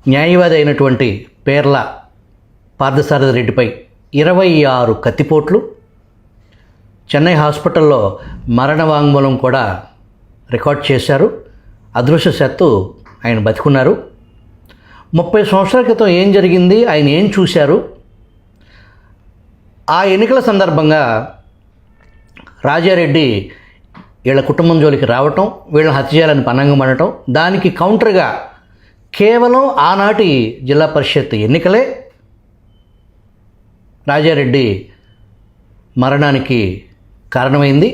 న్యాయవాది అయినటువంటి పేర్ల పార్థసారథి రెడ్డిపై 26 కత్తిపోట్లు, చెన్నై హాస్పిటల్లో మరణ వాంగ్మూలం కూడా రికార్డ్ చేశారు. అదృష్టవశాత్తు ఆయన బతికున్నారు. 30 సంవత్సరాల క్రితం ఏం జరిగింది, ఆయన ఏం చూశారు, ఆ ఎన్నికల సందర్భంగా రాజారెడ్డి వీళ్ళ కుటుంబం జోలికి రావటం, వీళ్ళని హత్య చేయాలని పన్నాగం అనటం, దానికి కౌంటర్గా కేవలం ఆనాటి జిల్లా పరిషత్ ఎన్నికలే రాజారెడ్డి మరణానికి కారణమైంది.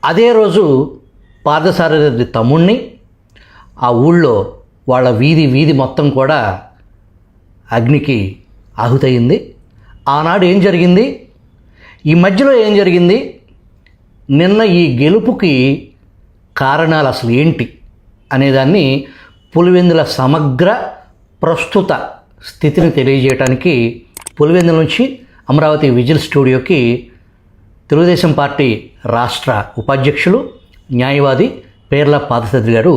అదే రోజు పార్థసారథి తమ్ముణ్ణి ఆ ఊళ్ళో వాళ్ళ వీధి మొత్తం కూడా అగ్నికి ఆహుతయింది. ఆనాడు ఏం జరిగింది, ఈ మధ్యలో ఏం జరిగింది, నిన్న ఈ గెలుపుకి కారణాలు అసలు ఏంటి అనేదాన్ని పులివెందుల సమగ్ర ప్రస్తుత స్థితిని తెలియజేయడానికి పులివెందుల నుంచి అమరావతి విజిల్ స్టూడియోకి తెలుగుదేశం పార్టీ రాష్ట్ర ఉపాధ్యక్షులు న్యాయవాది పేర్ల పార్థసారథి గారు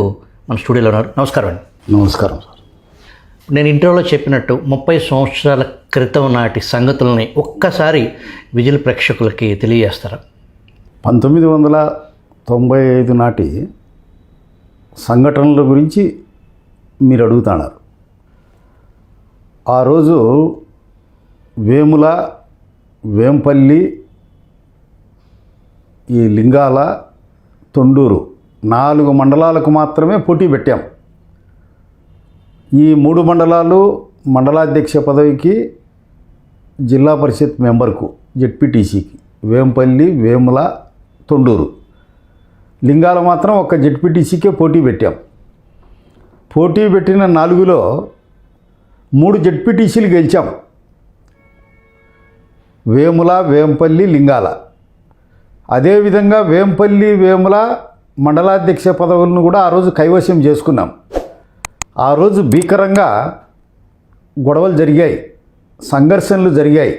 మన స్టూడియోలో ఉన్నారు. నమస్కారం అండి. నమస్కారం సార్. నేను ఇంటర్వ్యూలో చెప్పినట్టు 30 సంవత్సరాల క్రితం నాటి సంగతులని ఒక్కసారి విజిల్ ప్రేక్షకులకి తెలియజేస్తారా? 1995 నాటి సంఘటనల గురించి మీరు అడుగుతున్నారు. ఆ రోజు వేముల, వేంపల్లి, ఈ లింగాల, తొండూరు 4 మండలాలకు మాత్రమే పోటీ పెట్టాం. ఈ 3 మండలాలు మండలాధ్యక్ష పదవికి, జిల్లా పరిషత్ మెంబర్కు, జెడ్పీటీసీకి వేంపల్లి, వేముల, తొండూరు. లింగాల మాత్రం ఒక జెడ్పీటీసీకే పోటీ పెట్టాం. పోటీ పెట్టిన 4లో 3 జెడ్పీటీసీలు గెలిచాం. వేముల, వేంపల్లి, లింగాల. అదేవిధంగా వేంపల్లి, వేముల మండలాధ్యక్ష పదవులను కూడా ఆ రోజు కైవశం చేసుకున్నాం. ఆ రోజు భీకరంగా గొడవలు జరిగాయి, సంఘర్షణలు జరిగాయి.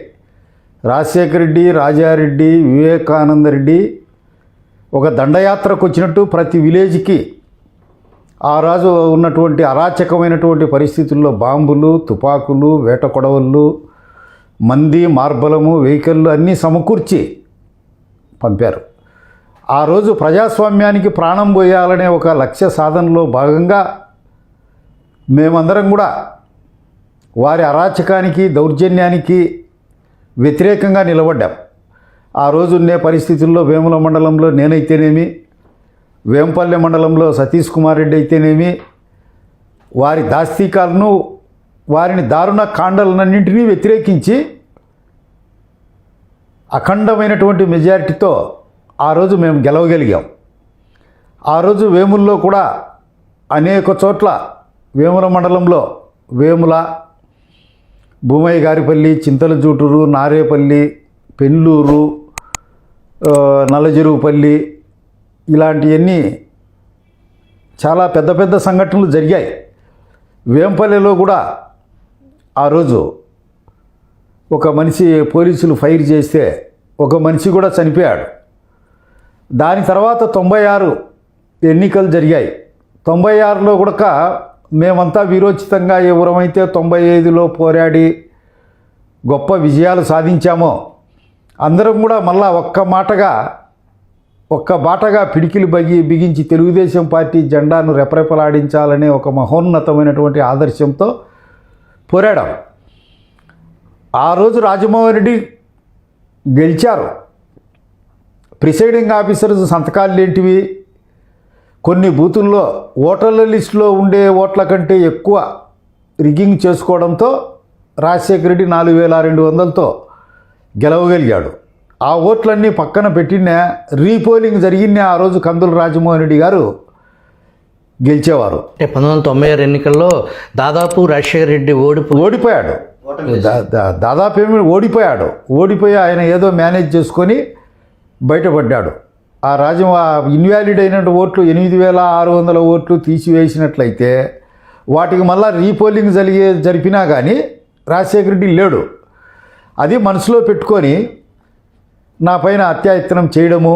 రాజశేఖర రెడ్డి, రాజారెడ్డి, వివేకానంద రెడ్డి ఒక దండయాత్రకు వచ్చినట్టు ప్రతి విలేజ్కి ఆ రోజు ఉన్నటువంటి అరాచకమైనటువంటి పరిస్థితుల్లో బాంబులు, తుపాకులు, వేట కొడవళ్ళు, మంది, మార్బలము, వెహికళ్ళు అన్నీ సమకూర్చి పంపారు. ఆ రోజు ప్రజాస్వామ్యానికి ప్రాణం పోయాలనే ఒక లక్ష్య సాధనలో భాగంగా మేమందరం కూడా వారి అరాచకానికి, దౌర్జన్యానికి వ్యతిరేకంగా నిలబడ్డాం. ఆ రోజు ఉండే పరిస్థితుల్లో వేముల మండలంలో నేనైతేనేమి, వేంపల్లె మండలంలో సతీష్ కుమార్ రెడ్డి అయితేనేమి, వారి దాస్తీకాలను, వారిని దారుణ కాండలన్నింటినీ వ్యతిరేకించి అఖండమైనటువంటి మెజారిటీతో ఆ రోజు మేము గెలవగలిగాం. ఆ రోజు వేముల్లో కూడా అనేక చోట్ల వేముల మండలంలో వేముల, భూమయ్య గారిపల్లి, చింతలజూటూరు, నారేపల్లి, పెళ్ళూరు, నల్లజెరువుపల్లి ఇలాంటివన్నీ చాలా పెద్ద పెద్ద సంఘటనలు జరిగాయి. వేంపల్లిలో కూడా ఆ రోజు ఒక మనిషి పోలీసులు ఫైర్ చేస్తే ఒక మనిషి కూడా చనిపోయాడు. దాని తర్వాత 96 ఎన్నికలు జరిగాయి. 96లో కూడా మేమంతా వీరోచితంగా ఎవరమైతే 95లో పోరాడి గొప్ప విజయాలు సాధించామో అందరం కూడా మళ్ళా ఒక్క బాటగా పిడికిలు బిగించి తెలుగుదేశం పార్టీ జెండాను రెపరెపలాడించాలనే ఒక మహోన్నతమైనటువంటి ఆదర్శంతో పోరాడాం. ఆ రోజు రాజమోహన్ రెడ్డి గెలిచారు. ప్రిసైడింగ్ ఆఫీసర్స్ సంతకాలు ఏంటివి, కొన్ని బూతుల్లో ఓటర్ల లిస్టులో ఉండే ఓట్ల కంటే ఎక్కువ రిగ్గింగ్ చేసుకోవడంతో రాజశేఖర రెడ్డి 4200తో గెలవగలిగాడు. ఆ ఓట్లన్నీ పక్కన పెట్టిన రీపోలింగ్ జరిగిన ఆ రోజు కందుల రాజమోహన్ రెడ్డి గారు గెలిచేవారు. 1996 ఎన్నికల్లో దాదాపు రాజశేఖర రెడ్డి ఓడిపోయాడు. దాదాపు ఓడిపోయి ఆయన ఏదో మేనేజ్ చేసుకొని బయటపడ్డాడు. ఆ ఇన్వాలిడ్ అయిన ఓట్లు 8600 ఓట్లు తీసివేసినట్లయితే వాటికి మళ్ళా రీపోలింగ్ జరిపినా కానీ రాజశేఖర రెడ్డి లేడు. అది మనసులో పెట్టుకొని నా పైన అత్యాయత్నం చేయడము,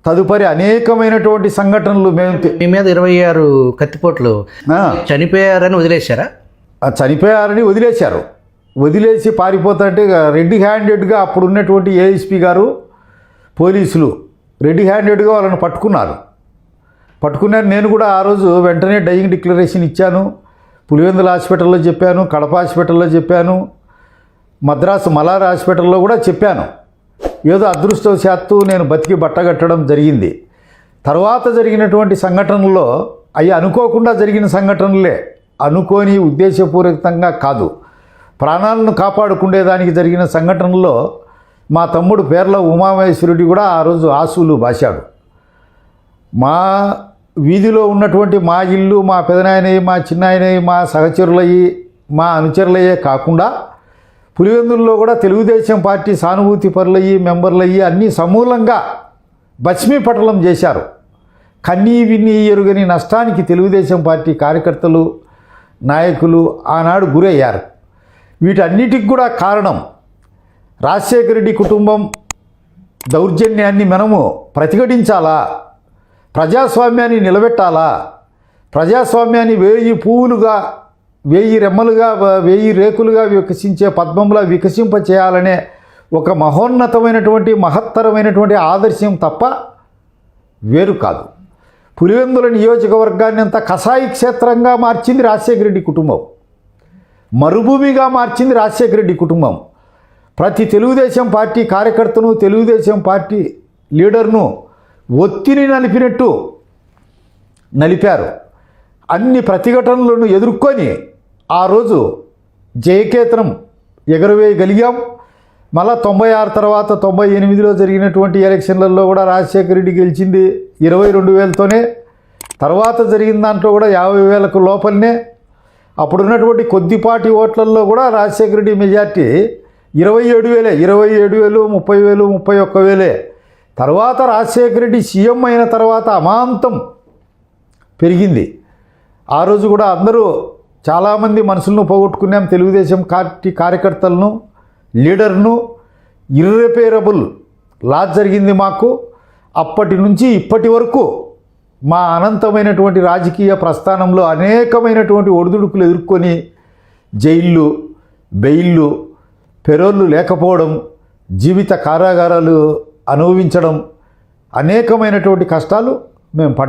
తదుపరి అనేకమైనటువంటి సంఘటనలు. మేము మీ మీద 26 కత్తిపోట్లు చనిపోయారని వదిలేశారా? చనిపోయారని వదిలేసి పారిపోతుంటే రెడ్ హ్యాండెడ్గా అప్పుడున్నటువంటి ఏఎస్పీ గారు పోలీసులు రెడ్ హ్యాండెడ్గా వాళ్ళని పట్టుకున్నాను. నేను కూడా ఆ రోజు వెంటనే డయింగ్ డిక్లరేషన్ ఇచ్చాను. పులివెందుల హాస్పిటల్లో చెప్పాను, కడప హాస్పిటల్లో చెప్పాను, మద్రాసు మలార్ హాస్పిటల్లో కూడా చెప్పాను. ఏదో అదృష్టవశాత్తు నేను బతికి బట్టగట్టడం జరిగింది. తర్వాత జరిగినటువంటి సంఘటనల్లో అవి అనుకోకుండా జరిగిన సంఘటనలే, అనుకోని ఉద్దేశపూర్వకంగా కాదు, ప్రాణాలను కాపాడుకునేదానికి జరిగిన సంఘటనలో మా తమ్ముడు పేర్ల ఉమామహేశ్వరుడి కూడా ఆ రోజు ఆసులు బాశాడు. మా వీధిలో ఉన్నటువంటి మా ఇల్లు, మా పెదనాయనయ్య, మా చిన్నాయనయ్య, మా సహచరులయ్యి, మా అనుచరులయ్యే కాకుండా పులివెందుల్లో కూడా తెలుగుదేశం పార్టీ సానుభూతి పరులయ్యి, మెంబర్లయ్యి అన్నీ సమూలంగా భస్మీపటలం చేశారు. కన్నీ విన్నీ ఎరుగని నష్టానికి తెలుగుదేశం పార్టీ కార్యకర్తలు, నాయకులు ఆనాడు గురయ్యారు. వీటన్నిటికి కూడా కారణం రాజశేఖర రెడ్డి కుటుంబం దౌర్జన్యాన్ని మనము ప్రతిఘటించాలా, ప్రజాస్వామ్యాన్ని నిలబెట్టాలా, ప్రజాస్వామ్యాన్ని 1000 పువ్వులుగా 1000 రెమ్మలుగా 1000 రేకులుగా వికసించే పద్మంలా వికసింపచేయాలనే ఒక మహోన్నతమైనటువంటి మహత్తరమైనటువంటి ఆదర్శం తప్ప వేరు కాదు. పులివెందుల నియోజకవర్గాన్ని అంతా కసాయి క్షేత్రంగా మార్చింది రాజశేఖర రెడ్డి కుటుంబం, మరుభూమిగా మార్చింది రాజశేఖర రెడ్డి కుటుంబం. ప్రతి తెలుగుదేశం పార్టీ కార్యకర్తను, తెలుగుదేశం పార్టీ లీడర్ను ఒత్తిని నలిపారు. అన్ని ప్రతిఘటనలను ఎదుర్కొని ఆ రోజు జయకేతనం ఎగరవేయగలిగాం. మళ్ళా 96 తర్వాత 98లో జరిగినటువంటి ఎలక్షన్లలో కూడా రాజశేఖర రెడ్డి గెలిచింది 22,000తోనే. తర్వాత జరిగిన దాంట్లో కూడా 50,000కు లోపలనే. అప్పుడున్నటువంటి కొద్దిపాటి ఓట్లలో కూడా రాజశేఖర రెడ్డి మెజార్టీ 27,000, 30,000, 31,000. తర్వాత రాజశేఖర రెడ్డి సీఎం అయిన తర్వాత అమాంతం పెరిగింది. ఆ రోజు కూడా అందరూ చాలామంది మనసులను పోగొట్టుకున్నాం. తెలుగుదేశం పార్టీ కార్యకర్తలను, లీడర్ను. ఇర్రిపేరబుల్ లాస్ జరిగింది మాకు. అప్పటి నుంచి ఇప్పటి వరకు మా అనంతమైనటువంటి రాజకీయ ప్రస్థానంలో అనేకమైనటువంటి ఒడిదుడుకులు ఎదుర్కొని జైళ్ళు, బెయిళ్ళు, పెరోళ్ళు లేకపోవడం, జీవిత కారాగారాలు అనుభవించడం, అనేకమైనటువంటి కష్టాలు మేము పడ్డాం.